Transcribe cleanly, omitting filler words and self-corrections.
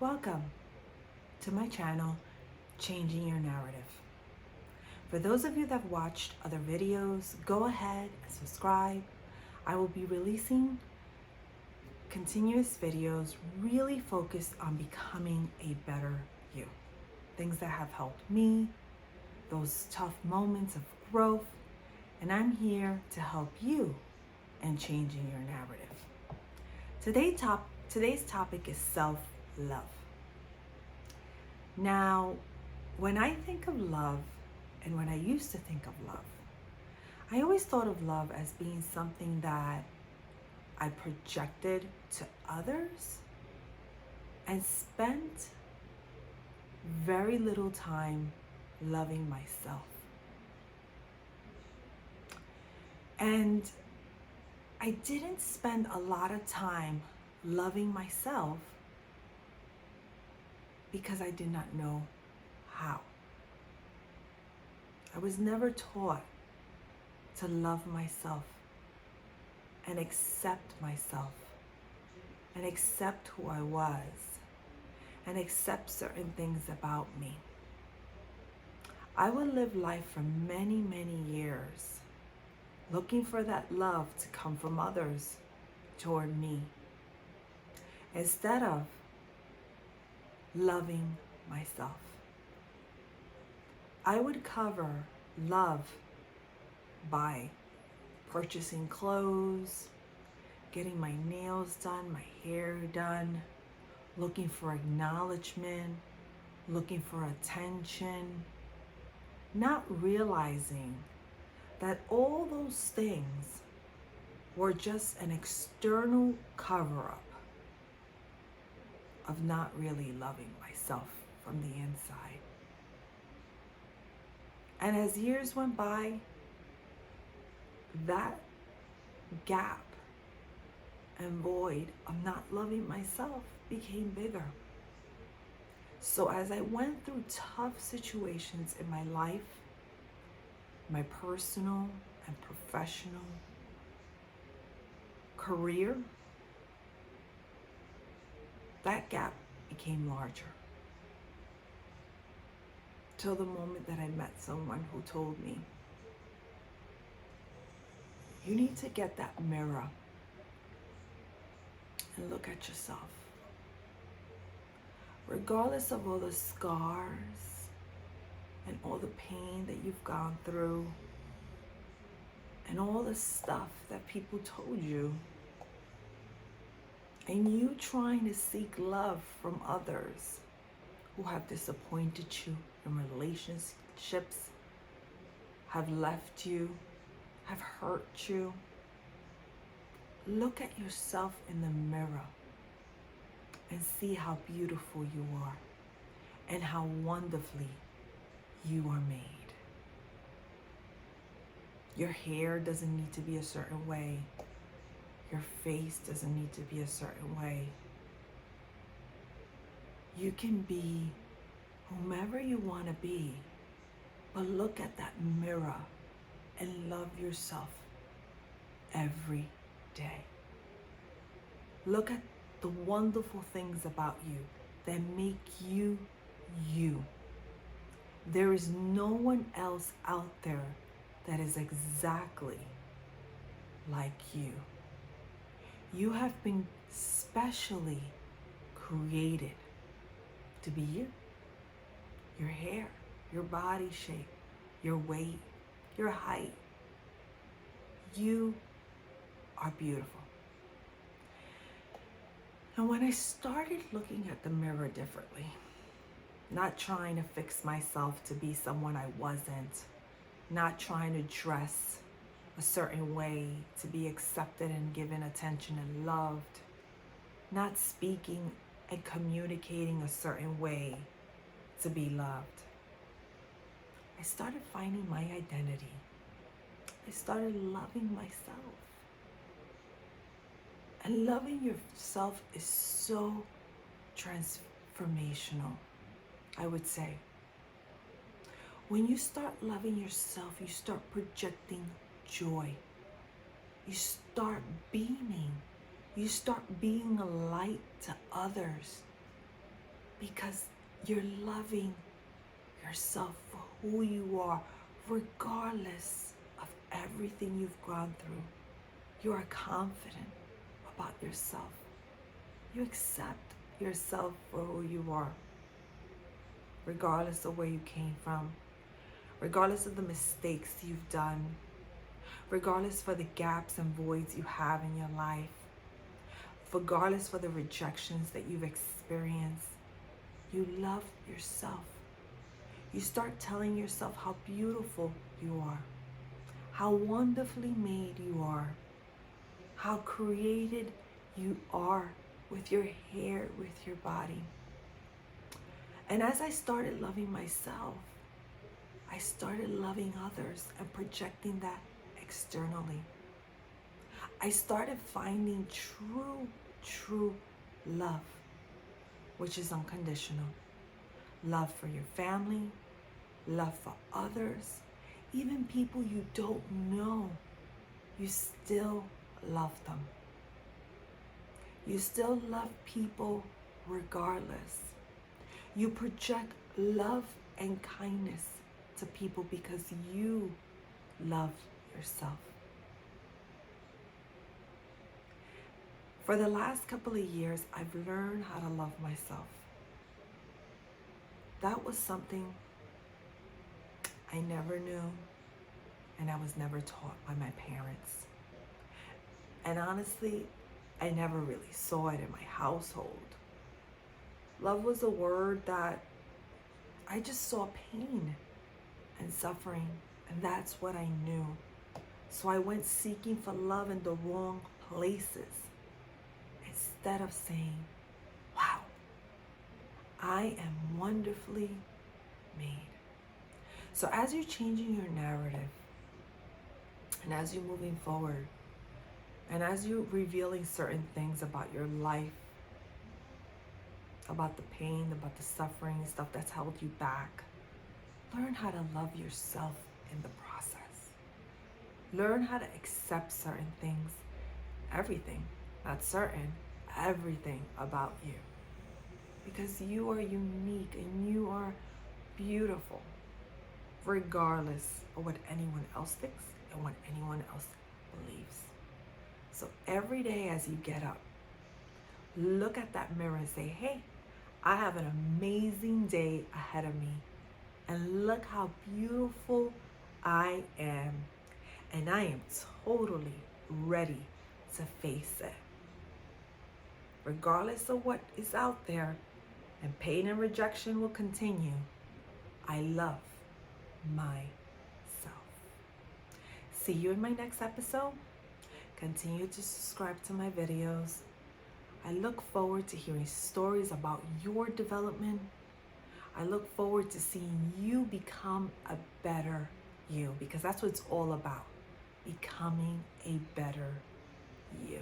Welcome to my channel, Changing Your Narrative. For those of you that have watched other videos, go ahead and subscribe. I will be releasing continuous videos really focused on becoming a better you. Things that have helped me, those tough moments of growth, and I'm here to help you in changing your narrative. Today's topic is self-love. Now, when I think of love, and when I used to think of love, I always thought of love as being something that I projected to others and spent very little time loving myself. And I didn't spend a lot of time loving myself because I did not know how. I was never taught to love myself and accept myself and accept who I was and accept certain things about me. I would live life for many, many years looking for that love to come from others toward me instead of loving myself. I would cover love by purchasing clothes, getting my nails done, my hair done, looking for acknowledgement, looking for attention, not realizing that all those things were just an external cover-up of not really loving myself from the inside. And as years went by, that gap and void of not loving myself became bigger. So as I went through tough situations in my life, my personal and professional career, that gap became larger. Till the moment that I met someone who told me, you need to get that mirror and look at yourself. Regardless of all the scars and all the pain that you've gone through and all the stuff that people told you, and you trying to seek love from others who have disappointed you in relationships, have left you, have hurt you, look at yourself in the mirror and see how beautiful you are and how wonderfully you are made. Your hair doesn't need to be a certain way. Your face doesn't need to be a certain way. You can be whomever you want to be, but look at that mirror and love yourself every day. Look at the wonderful things about you that make you you. There is no one else out there that is exactly like you. You have been specially created to be you. Your hair, your body shape, your weight, your height. You are beautiful. And when I started looking at the mirror differently, not trying to fix myself to be someone I wasn't, not trying to dress a certain way to be accepted and given attention and loved, not speaking and communicating a certain way to be loved, I started finding my identity. I started loving myself. And loving yourself is so transformational, I would say. When you start loving yourself, you start projecting joy. You start beaming. You start being a light to others. because you're loving yourself for who you are, regardless of everything you've gone through. You are confident about yourself. You accept yourself for who you are, regardless of where you came from, regardless of the mistakes you've done, regardless for the gaps and voids you have in your life, regardless for the rejections that you've experienced. You love yourself. You start telling yourself how beautiful you are, how wonderfully made you are, how created you are with your hair, with your body. And as I started loving myself, I started loving others and projecting that externally. I started finding true love, which is unconditional. Love for your family, love for others, even people you don't know. You still love them. You still love people regardless. You project love and kindness to people because you love yourself. For the last couple of years, I've learned how to love myself. That was something I never knew, and I was never taught by my parents. And honestly, I never really saw it in my household. Love was a word that I just saw pain and suffering, and that's what I knew. So I went seeking for love in the wrong places instead of saying, wow, I am wonderfully made. So as you're changing your narrative, and as you're moving forward, and as you're revealing certain things about your life, about the pain, about the suffering, stuff that's held you back, learn how to love yourself in the process. Learn how to accept certain things, everything, not certain, everything about you. Because you are unique and you are beautiful, regardless of what anyone else thinks and what anyone else believes. So every day as you get up, look at that mirror and say, hey, I have an amazing day ahead of me. And look how beautiful I am. And I am totally ready to face it. Regardless of what is out there, and pain and rejection will continue, I love myself. See you in my next episode. Continue to subscribe to my videos. I look forward to hearing stories about your development. I look forward to seeing you become a better you, because that's what it's all about, becoming a better you.